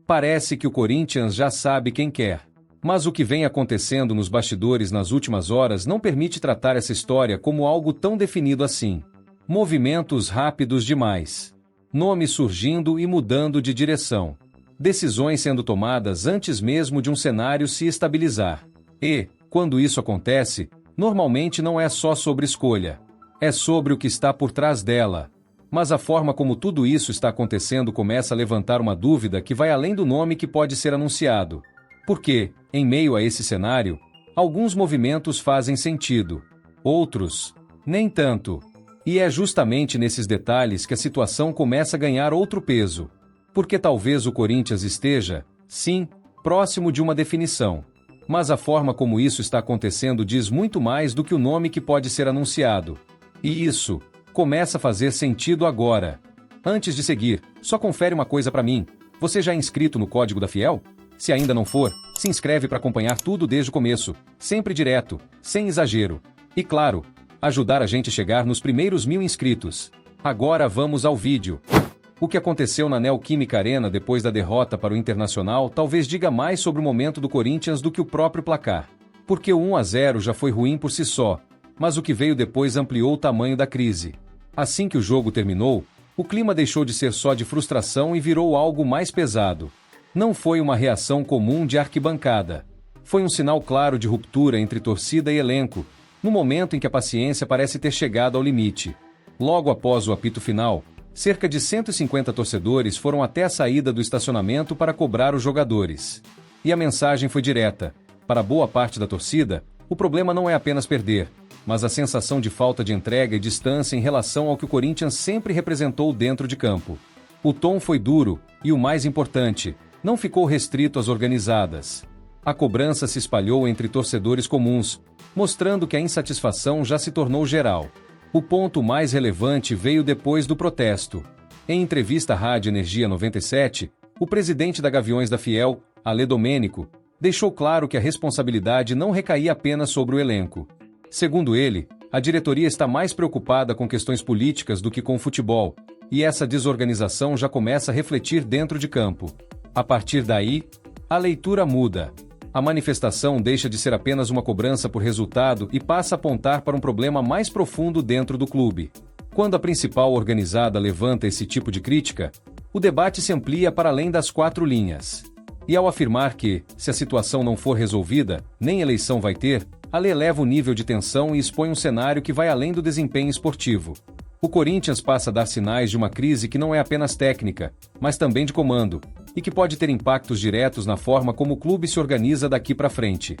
Parece que o Corinthians já sabe quem quer. Mas o que vem acontecendo nos bastidores nas últimas horas não permite tratar essa história como algo tão definido assim. Movimentos rápidos demais. Nomes surgindo e mudando de direção. Decisões sendo tomadas antes mesmo de um cenário se estabilizar. E, quando isso acontece, normalmente não é só sobre escolha. É sobre o que está por trás dela. Mas a forma como tudo isso está acontecendo começa a levantar uma dúvida que vai além do nome que pode ser anunciado. Porque, em meio a esse cenário, alguns movimentos fazem sentido. Outros, nem tanto. E é justamente nesses detalhes que a situação começa a ganhar outro peso. Porque talvez o Corinthians esteja, sim, próximo de uma definição. Mas a forma como isso está acontecendo diz muito mais do que o nome que pode ser anunciado. E isso começa a fazer sentido agora. Antes de seguir, só confere uma coisa para mim. Você já é inscrito no Código da Fiel? Se ainda não for, se inscreve para acompanhar tudo desde o começo, sempre direto, sem exagero. E claro, ajudar a gente a chegar nos primeiros 1000 inscritos. Agora vamos ao vídeo. O que aconteceu na Neoquímica Arena depois da derrota para o Internacional talvez diga mais sobre o momento do Corinthians do que o próprio placar. Porque o 1-0 já foi ruim por si só, mas o que veio depois ampliou o tamanho da crise. Assim que o jogo terminou, o clima deixou de ser só de frustração e virou algo mais pesado. Não foi uma reação comum de arquibancada. Foi um sinal claro de ruptura entre torcida e elenco, no momento em que a paciência parece ter chegado ao limite. Logo após o apito final, cerca de 150 torcedores foram até a saída do estacionamento para cobrar os jogadores. E a mensagem foi direta. Para boa parte da torcida, o problema não é apenas perder, mas a sensação de falta de entrega e distância em relação ao que o Corinthians sempre representou dentro de campo. O tom foi duro, e o mais importante, não ficou restrito às organizadas. A cobrança se espalhou entre torcedores comuns, mostrando que a insatisfação já se tornou geral. O ponto mais relevante veio depois do protesto. Em entrevista à Rádio Energia 97, o presidente da Gaviões da Fiel, Ale Domênico, deixou claro que a responsabilidade não recaía apenas sobre o elenco. Segundo ele, a diretoria está mais preocupada com questões políticas do que com o futebol, e essa desorganização já começa a refletir dentro de campo. A partir daí, a leitura muda. A manifestação deixa de ser apenas uma cobrança por resultado e passa a apontar para um problema mais profundo dentro do clube. Quando a principal organizada levanta esse tipo de crítica, o debate se amplia para além das 4 linhas. E ao afirmar que, se a situação não for resolvida, nem eleição vai ter, Ale eleva o nível de tensão e expõe um cenário que vai além do desempenho esportivo. O Corinthians passa a dar sinais de uma crise que não é apenas técnica, mas também de comando, e que pode ter impactos diretos na forma como o clube se organiza daqui para frente.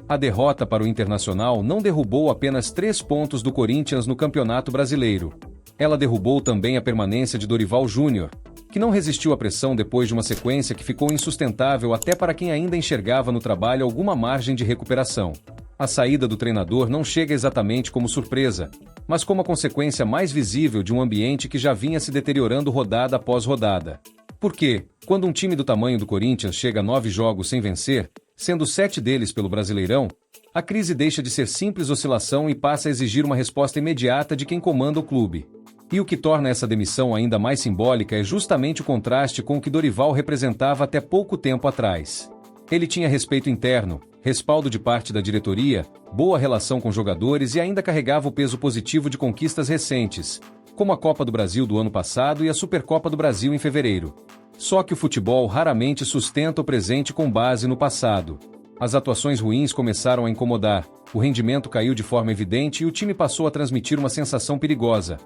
A derrota para o Internacional não derrubou apenas 3 pontos do Corinthians no Campeonato Brasileiro. Ela derrubou também a permanência de Dorival Júnior, que não resistiu à pressão depois de uma sequência que ficou insustentável até para quem ainda enxergava no trabalho alguma margem de recuperação. A saída do treinador não chega exatamente como surpresa, mas como a consequência mais visível de um ambiente que já vinha se deteriorando rodada após rodada. Porque, quando um time do tamanho do Corinthians chega a 9 jogos sem vencer, sendo 7 deles pelo Brasileirão, a crise deixa de ser simples oscilação e passa a exigir uma resposta imediata de quem comanda o clube. E o que torna essa demissão ainda mais simbólica é justamente o contraste com o que Dorival representava até pouco tempo atrás. Ele tinha respeito interno, respaldo de parte da diretoria, boa relação com jogadores e ainda carregava o peso positivo de conquistas recentes, como a Copa do Brasil do ano passado e a Supercopa do Brasil em fevereiro. Só que o futebol raramente sustenta o presente com base no passado. As atuações ruins começaram a incomodar, o rendimento caiu de forma evidente e o time passou a transmitir uma sensação perigosa.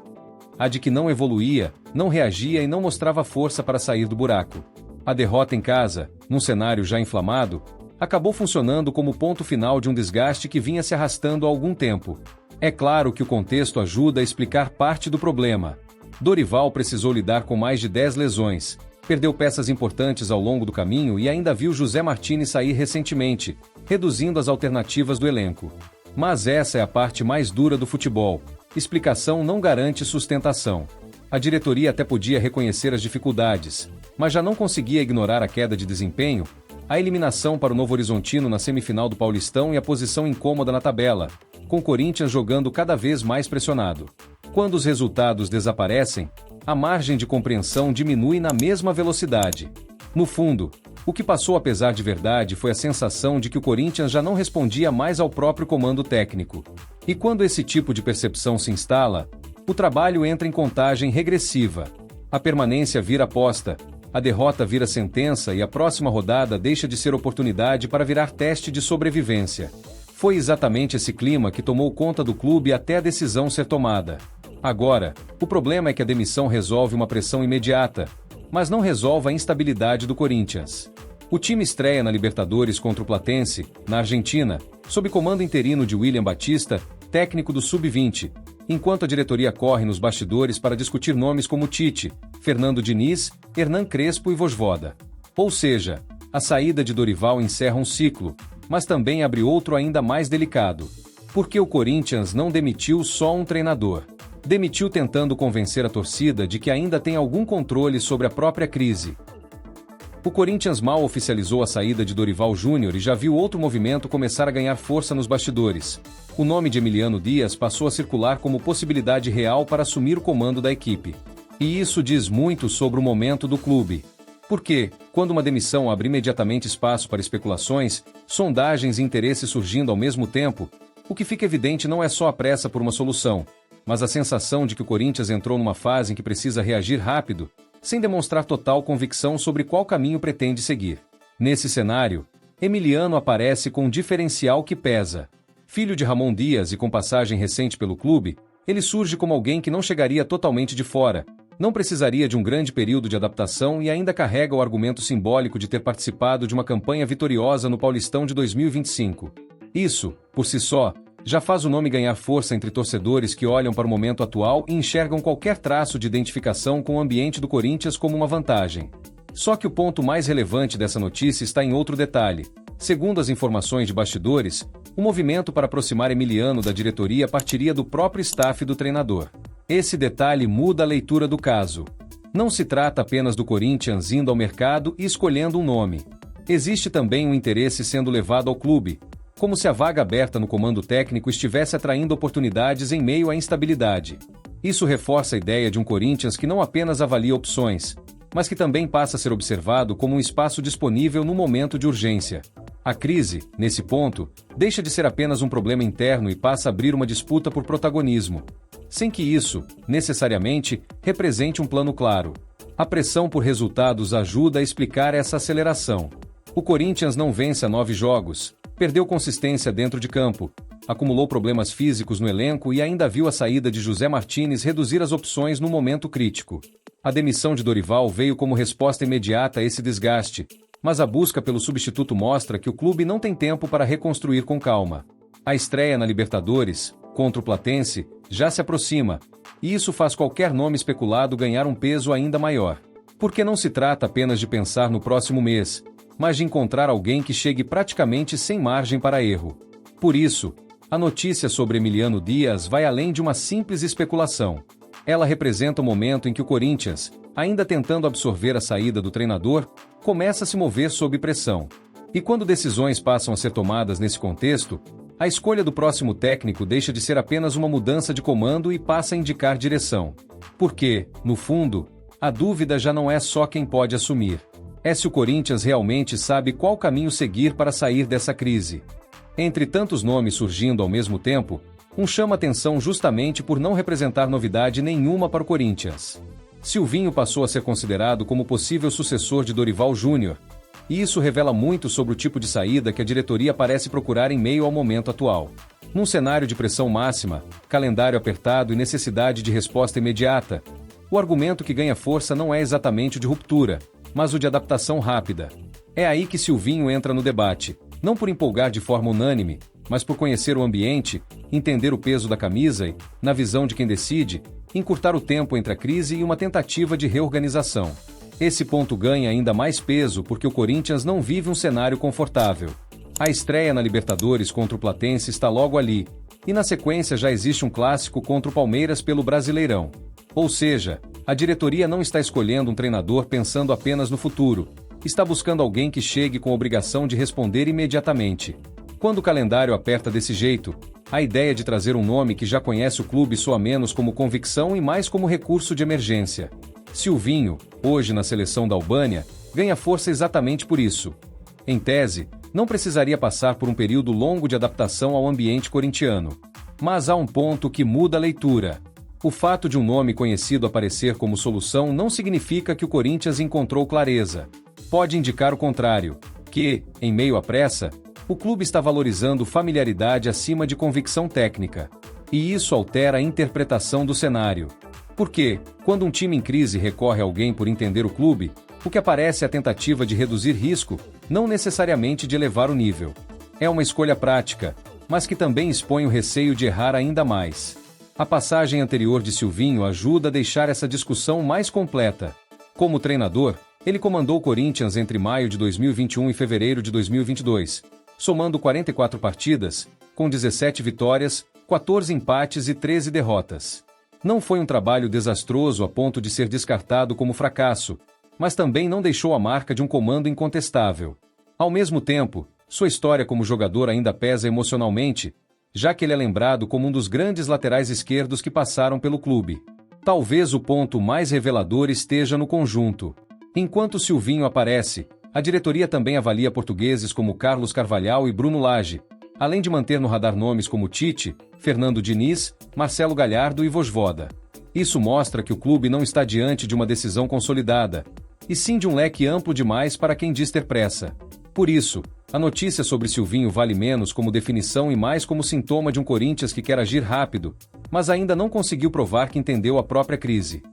A de que não evoluía, não reagia e não mostrava força para sair do buraco. A derrota em casa, num cenário já inflamado, acabou funcionando como ponto final de um desgaste que vinha se arrastando há algum tempo. É claro que o contexto ajuda a explicar parte do problema. Dorival precisou lidar com mais de 10 lesões, perdeu peças importantes ao longo do caminho e ainda viu José Martini sair recentemente, reduzindo as alternativas do elenco. Mas essa é a parte mais dura do futebol. Explicação não garante sustentação. A diretoria até podia reconhecer as dificuldades, mas já não conseguia ignorar a queda de desempenho, a eliminação para o Novo Horizontino na semifinal do Paulistão e a posição incômoda na tabela, com o Corinthians jogando cada vez mais pressionado. Quando os resultados desaparecem, a margem de compreensão diminui na mesma velocidade. No fundo, O que passou apesar de verdade foi a sensação de que o Corinthians já não respondia mais ao próprio comando técnico. E quando esse tipo de percepção se instala, o trabalho entra em contagem regressiva. A permanência vira aposta, a derrota vira sentença e a próxima rodada deixa de ser oportunidade para virar teste de sobrevivência. Foi exatamente esse clima que tomou conta do clube até a decisão ser tomada. Agora, o problema é que a demissão resolve uma pressão imediata, mas não resolve a instabilidade do Corinthians. O time estreia na Libertadores contra o Platense, na Argentina, sob comando interino de William Batista, técnico do Sub-20, enquanto a diretoria corre nos bastidores para discutir nomes como Tite, Fernando Diniz, Hernan Crespo e Vojvoda. Ou seja, a saída de Dorival encerra um ciclo, mas também abre outro ainda mais delicado. Porque o Corinthians não demitiu só um treinador. Demitiu tentando convencer a torcida de que ainda tem algum controle sobre a própria crise. O Corinthians mal oficializou a saída de Dorival Júnior e já viu outro movimento começar a ganhar força nos bastidores. O nome de Emiliano Dias passou a circular como possibilidade real para assumir o comando da equipe. E isso diz muito sobre o momento do clube. Porque, quando uma demissão abre imediatamente espaço para especulações, sondagens e interesses surgindo ao mesmo tempo, o que fica evidente não é só a pressa por uma solução, mas a sensação de que o Corinthians entrou numa fase em que precisa reagir rápido, sem demonstrar total convicção sobre qual caminho pretende seguir. Nesse cenário, Emiliano aparece com um diferencial que pesa. Filho de Ramon Dias e com passagem recente pelo clube, ele surge como alguém que não chegaria totalmente de fora, não precisaria de um grande período de adaptação e ainda carrega o argumento simbólico de ter participado de uma campanha vitoriosa no Paulistão de 2025. Isso, por si só, já faz o nome ganhar força entre torcedores que olham para o momento atual e enxergam qualquer traço de identificação com o ambiente do Corinthians como uma vantagem. Só que o ponto mais relevante dessa notícia está em outro detalhe. Segundo as informações de bastidores, o movimento para aproximar Emiliano da diretoria partiria do próprio staff do treinador. Esse detalhe muda a leitura do caso. Não se trata apenas do Corinthians indo ao mercado e escolhendo um nome. Existe também um interesse sendo levado ao clube, como se a vaga aberta no comando técnico estivesse atraindo oportunidades em meio à instabilidade. Isso reforça a ideia de um Corinthians que não apenas avalia opções, mas que também passa a ser observado como um espaço disponível no momento de urgência. A crise, nesse ponto, deixa de ser apenas um problema interno e passa a abrir uma disputa por protagonismo, sem que isso, necessariamente, represente um plano claro. A pressão por resultados ajuda a explicar essa aceleração. O Corinthians não vence há 9 jogos, perdeu consistência dentro de campo, acumulou problemas físicos no elenco e ainda viu a saída de José Martínez reduzir as opções no momento crítico. A demissão de Dorival veio como resposta imediata a esse desgaste, mas a busca pelo substituto mostra que o clube não tem tempo para reconstruir com calma. A estreia na Libertadores, contra o Platense, já se aproxima, e isso faz qualquer nome especulado ganhar um peso ainda maior. Porque não se trata apenas de pensar no próximo mês, mas de encontrar alguém que chegue praticamente sem margem para erro. Por isso, a notícia sobre Emiliano Dias vai além de uma simples especulação. Ela representa o momento em que o Corinthians, ainda tentando absorver a saída do treinador, começa a se mover sob pressão. E quando decisões passam a ser tomadas nesse contexto, a escolha do próximo técnico deixa de ser apenas uma mudança de comando e passa a indicar direção. Porque, no fundo, a dúvida já não é só quem pode assumir. É se o Corinthians realmente sabe qual caminho seguir para sair dessa crise. Entre tantos nomes surgindo ao mesmo tempo, um chama atenção justamente por não representar novidade nenhuma para o Corinthians. Silvinho passou a ser considerado como possível sucessor de Dorival Júnior, e isso revela muito sobre o tipo de saída que a diretoria parece procurar em meio ao momento atual. Num cenário de pressão máxima, calendário apertado e necessidade de resposta imediata, o argumento que ganha força não é exatamente o de ruptura, mas o de adaptação rápida. É aí que Silvinho entra no debate, não por empolgar de forma unânime, mas por conhecer o ambiente, entender o peso da camisa e, na visão de quem decide, encurtar o tempo entre a crise e uma tentativa de reorganização. Esse ponto ganha ainda mais peso porque o Corinthians não vive um cenário confortável. A estreia na Libertadores contra o Platense está logo ali, e na sequência já existe um clássico contra o Palmeiras pelo Brasileirão. Ou seja, a diretoria não está escolhendo um treinador pensando apenas no futuro, está buscando alguém que chegue com a obrigação de responder imediatamente. Quando o calendário aperta desse jeito, a ideia de trazer um nome que já conhece o clube soa menos como convicção e mais como recurso de emergência. Silvinho, hoje na seleção da Albânia, ganha força exatamente por isso. Em tese, não precisaria passar por um período longo de adaptação ao ambiente corintiano. Mas há um ponto que muda a leitura. O fato de um nome conhecido aparecer como solução não significa que o Corinthians encontrou clareza. Pode indicar o contrário, que, em meio à pressa, o clube está valorizando familiaridade acima de convicção técnica. E isso altera a interpretação do cenário. Porque, quando um time em crise recorre a alguém por entender o clube, o que aparece é a tentativa de reduzir risco, não necessariamente de elevar o nível. É uma escolha prática, mas que também expõe o receio de errar ainda mais. A passagem anterior de Silvinho ajuda a deixar essa discussão mais completa. Como treinador, ele comandou o Corinthians entre maio de 2021 e fevereiro de 2022, somando 44 partidas, com 17 vitórias, 14 empates e 13 derrotas. Não foi um trabalho desastroso a ponto de ser descartado como fracasso, mas também não deixou a marca de um comando incontestável. Ao mesmo tempo, sua história como jogador ainda pesa emocionalmente, já que ele é lembrado como um dos grandes laterais esquerdos que passaram pelo clube. Talvez o ponto mais revelador esteja no conjunto. Enquanto Silvinho aparece, a diretoria também avalia portugueses como Carlos Carvalhal e Bruno Lage, além de manter no radar nomes como Tite, Fernando Diniz, Marcelo Galhardo e Vojvoda. Isso mostra que o clube não está diante de uma decisão consolidada, e sim de um leque amplo demais para quem diz ter pressa. Por isso, a notícia sobre Silvinho vale menos como definição e mais como sintoma de um Corinthians que quer agir rápido, mas ainda não conseguiu provar que entendeu a própria crise.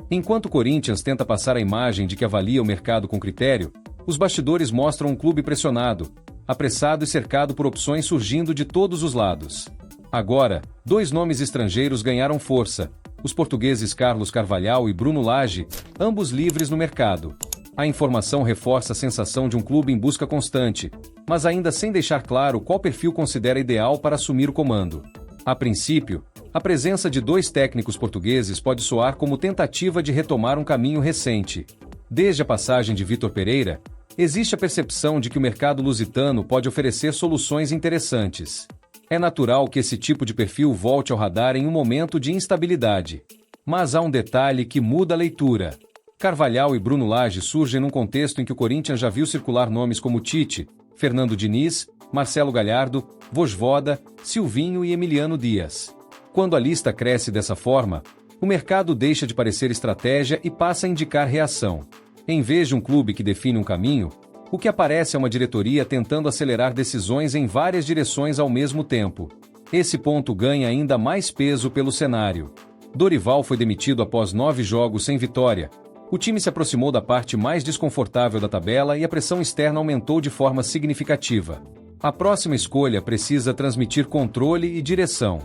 Enquanto o Corinthians tenta passar a imagem de que avalia o mercado com critério, os bastidores mostram um clube pressionado, apressado e cercado por opções surgindo de todos os lados. Agora, dois nomes estrangeiros ganharam força, os portugueses Carlos Carvalhal e Bruno Lage, ambos livres no mercado. A informação reforça a sensação de um clube em busca constante, mas ainda sem deixar claro qual perfil considera ideal para assumir o comando. A princípio, a presença de dois técnicos portugueses pode soar como tentativa de retomar um caminho recente. Desde a passagem de Vitor Pereira, existe a percepção de que o mercado lusitano pode oferecer soluções interessantes. É natural que esse tipo de perfil volte ao radar em um momento de instabilidade. Mas há um detalhe que muda a leitura. Carvalhal e Bruno Lage surgem num contexto em que o Corinthians já viu circular nomes como Tite, Fernando Diniz, Marcelo Galhardo, Vojvoda, Silvinho e Emiliano Dias. Quando a lista cresce dessa forma, o mercado deixa de parecer estratégia e passa a indicar reação. Em vez de um clube que define um caminho, o que aparece é uma diretoria tentando acelerar decisões em várias direções ao mesmo tempo. Esse ponto ganha ainda mais peso pelo cenário. Dorival foi demitido após 9 jogos sem vitória. O time se aproximou da parte mais desconfortável da tabela e a pressão externa aumentou de forma significativa. A próxima escolha precisa transmitir controle e direção.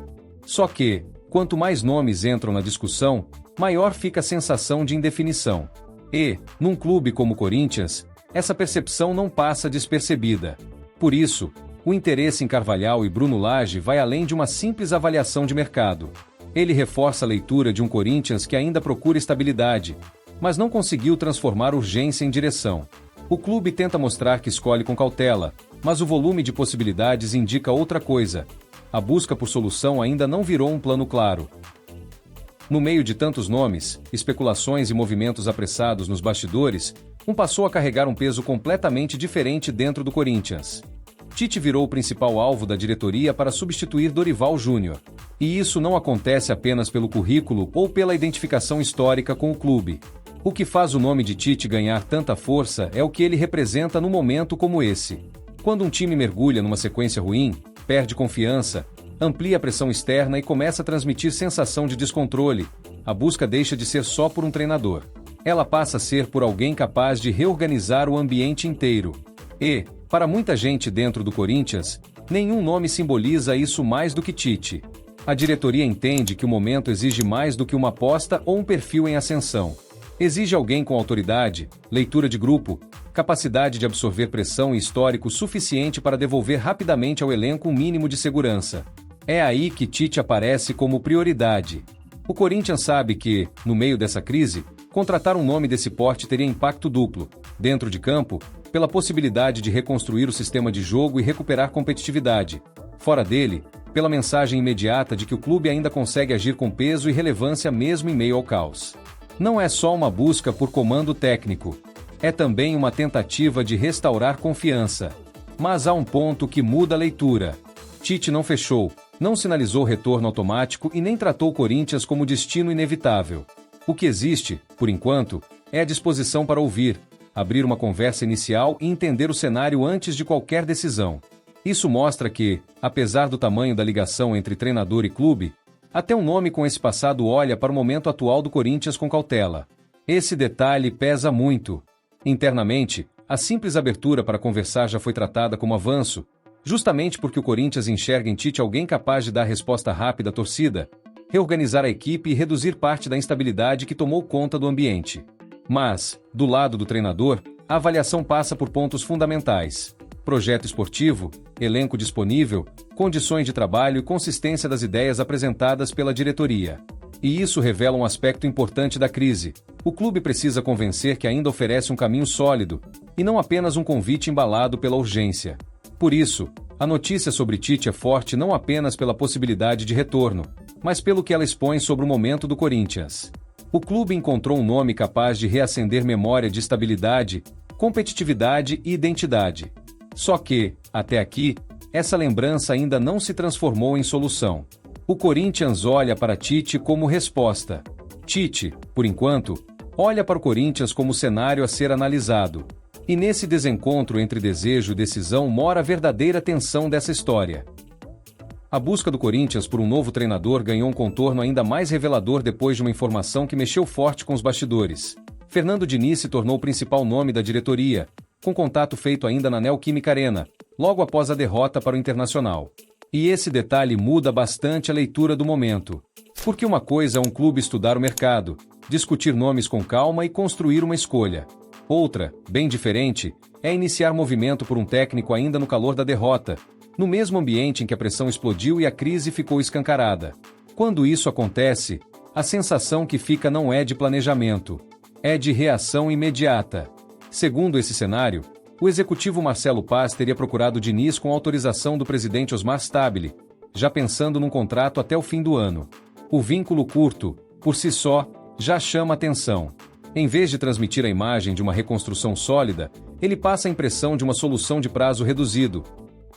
Só que, quanto mais nomes entram na discussão, maior fica a sensação de indefinição. E, num clube como o Corinthians, essa percepção não passa despercebida. Por isso, o interesse em Carvalhal e Bruno Lage vai além de uma simples avaliação de mercado. Ele reforça a leitura de um Corinthians que ainda procura estabilidade, mas não conseguiu transformar urgência em direção. O clube tenta mostrar que escolhe com cautela, mas o volume de possibilidades indica outra coisa. A busca por solução ainda não virou um plano claro. No meio de tantos nomes, especulações e movimentos apressados nos bastidores, um passou a carregar um peso completamente diferente dentro do Corinthians. Tite virou o principal alvo da diretoria para substituir Dorival Júnior. E isso não acontece apenas pelo currículo ou pela identificação histórica com o clube. O que faz o nome de Tite ganhar tanta força é o que ele representa num momento como esse. Quando um time mergulha numa sequência ruim, perde confiança, amplia a pressão externa e começa a transmitir sensação de descontrole, a busca deixa de ser só por um treinador. Ela passa a ser por alguém capaz de reorganizar o ambiente inteiro. E, para muita gente dentro do Corinthians, nenhum nome simboliza isso mais do que Tite. A diretoria entende que o momento exige mais do que uma aposta ou um perfil em ascensão. Exige alguém com autoridade, leitura de grupo, capacidade de absorver pressão e histórico suficiente para devolver rapidamente ao elenco um mínimo de segurança. É aí que Tite aparece como prioridade. O Corinthians sabe que, no meio dessa crise, contratar um nome desse porte teria impacto duplo, dentro de campo, pela possibilidade de reconstruir o sistema de jogo e recuperar competitividade. Fora dele, pela mensagem imediata de que o clube ainda consegue agir com peso e relevância mesmo em meio ao caos. Não é só uma busca por comando técnico. É também uma tentativa de restaurar confiança. Mas há um ponto que muda a leitura. Tite não fechou, não sinalizou retorno automático e nem tratou o Corinthians como destino inevitável. O que existe, por enquanto, é a disposição para ouvir, abrir uma conversa inicial e entender o cenário antes de qualquer decisão. Isso mostra que, apesar do tamanho da ligação entre treinador e clube, até um nome com esse passado olha para o momento atual do Corinthians com cautela. Esse detalhe pesa muito. Internamente, a simples abertura para conversar já foi tratada como avanço, justamente porque o Corinthians enxerga em Tite alguém capaz de dar resposta rápida à torcida, reorganizar a equipe e reduzir parte da instabilidade que tomou conta do ambiente. Mas, do lado do treinador, a avaliação passa por pontos fundamentais: projeto esportivo, elenco disponível, condições de trabalho e consistência das ideias apresentadas pela diretoria. E isso revela um aspecto importante da crise. O clube precisa convencer que ainda oferece um caminho sólido, e não apenas um convite embalado pela urgência. Por isso, a notícia sobre Tite é forte não apenas pela possibilidade de retorno, mas pelo que ela expõe sobre o momento do Corinthians. O clube encontrou um nome capaz de reacender memória de estabilidade, competitividade e identidade. Só que, até aqui, essa lembrança ainda não se transformou em solução. O Corinthians olha para Tite como resposta. Tite, por enquanto, olha para o Corinthians como cenário a ser analisado. E nesse desencontro entre desejo e decisão mora a verdadeira tensão dessa história. A busca do Corinthians por um novo treinador ganhou um contorno ainda mais revelador depois de uma informação que mexeu forte com os bastidores. Fernando Diniz se tornou o principal nome da diretoria, com contato feito ainda na Neoquímica Arena, logo após a derrota para o Internacional. E esse detalhe muda bastante a leitura do momento. Porque uma coisa é um clube estudar o mercado, discutir nomes com calma e construir uma escolha. Outra, bem diferente, é iniciar movimento por um técnico ainda no calor da derrota, no mesmo ambiente em que a pressão explodiu e a crise ficou escancarada. Quando isso acontece, a sensação que fica não é de planejamento, é de reação imediata. Segundo esse cenário, o executivo Marcelo Paz teria procurado Diniz com autorização do presidente Osmar Stabile, já pensando num contrato até o fim do ano. O vínculo curto, por si só, já chama atenção. Em vez de transmitir a imagem de uma reconstrução sólida, ele passa a impressão de uma solução de prazo reduzido,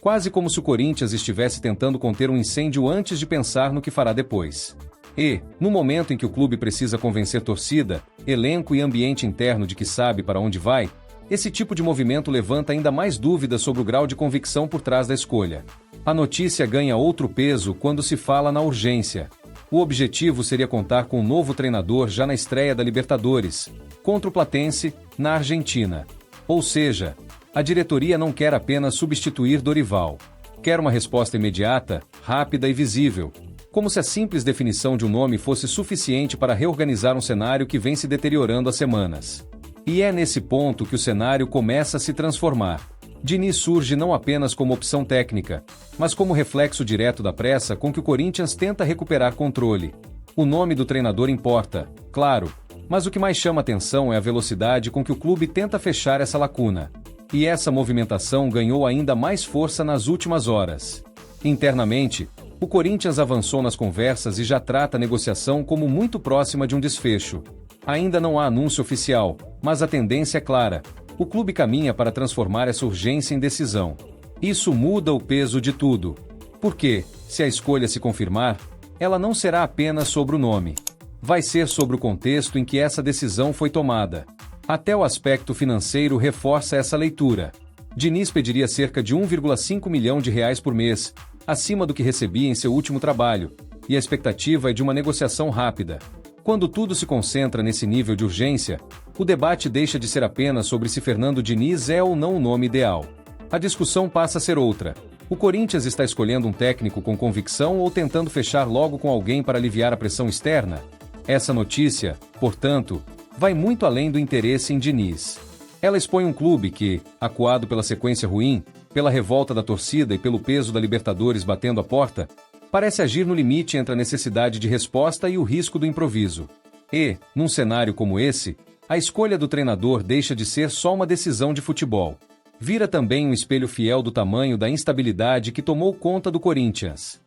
quase como se o Corinthians estivesse tentando conter um incêndio antes de pensar no que fará depois. E, no momento em que o clube precisa convencer torcida, elenco e ambiente interno de que sabe para onde vai, esse tipo de movimento levanta ainda mais dúvidas sobre o grau de convicção por trás da escolha. A notícia ganha outro peso quando se fala na urgência. O objetivo seria contar com um novo treinador já na estreia da Libertadores, contra o Platense, na Argentina. Ou seja, a diretoria não quer apenas substituir Dorival. Quer uma resposta imediata, rápida e visível, como se a simples definição de um nome fosse suficiente para reorganizar um cenário que vem se deteriorando há semanas. E é nesse ponto que o cenário começa a se transformar. Diniz surge não apenas como opção técnica, mas como reflexo direto da pressa com que o Corinthians tenta recuperar controle. O nome do treinador importa, claro, mas o que mais chama atenção é a velocidade com que o clube tenta fechar essa lacuna. E essa movimentação ganhou ainda mais força nas últimas horas. Internamente, o Corinthians avançou nas conversas e já trata a negociação como muito próxima de um desfecho. Ainda não há anúncio oficial, mas a tendência é clara. O clube caminha para transformar essa urgência em decisão. Isso muda o peso de tudo. Porque, se a escolha se confirmar, ela não será apenas sobre o nome. Vai ser sobre o contexto em que essa decisão foi tomada. Até o aspecto financeiro reforça essa leitura. Diniz pediria cerca de 1,5 milhão de reais por mês, acima do que recebia em seu último trabalho, e a expectativa é de uma negociação rápida. Quando tudo se concentra nesse nível de urgência, o debate deixa de ser apenas sobre se Fernando Diniz é ou não o nome ideal. A discussão passa a ser outra. O Corinthians está escolhendo um técnico com convicção ou tentando fechar logo com alguém para aliviar a pressão externa? Essa notícia, portanto, vai muito além do interesse em Diniz. Ela expõe um clube que, acuado pela sequência ruim, pela revolta da torcida e pelo peso da Libertadores batendo a porta, parece agir no limite entre a necessidade de resposta e o risco do improviso. E, num cenário como esse, a escolha do treinador deixa de ser só uma decisão de futebol. Vira também um espelho fiel do tamanho da instabilidade que tomou conta do Corinthians.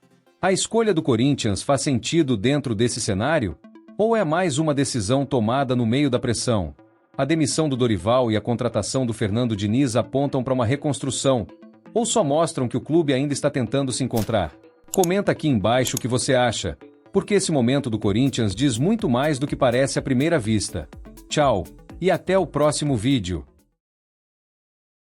A escolha do Corinthians faz sentido dentro desse cenário? Ou é mais uma decisão tomada no meio da pressão? A demissão do Dorival e a contratação do Fernando Diniz apontam para uma reconstrução, ou só mostram que o clube ainda está tentando se encontrar? Comenta aqui embaixo o que você acha, porque esse momento do Corinthians diz muito mais do que parece à primeira vista. Tchau, e até o próximo vídeo.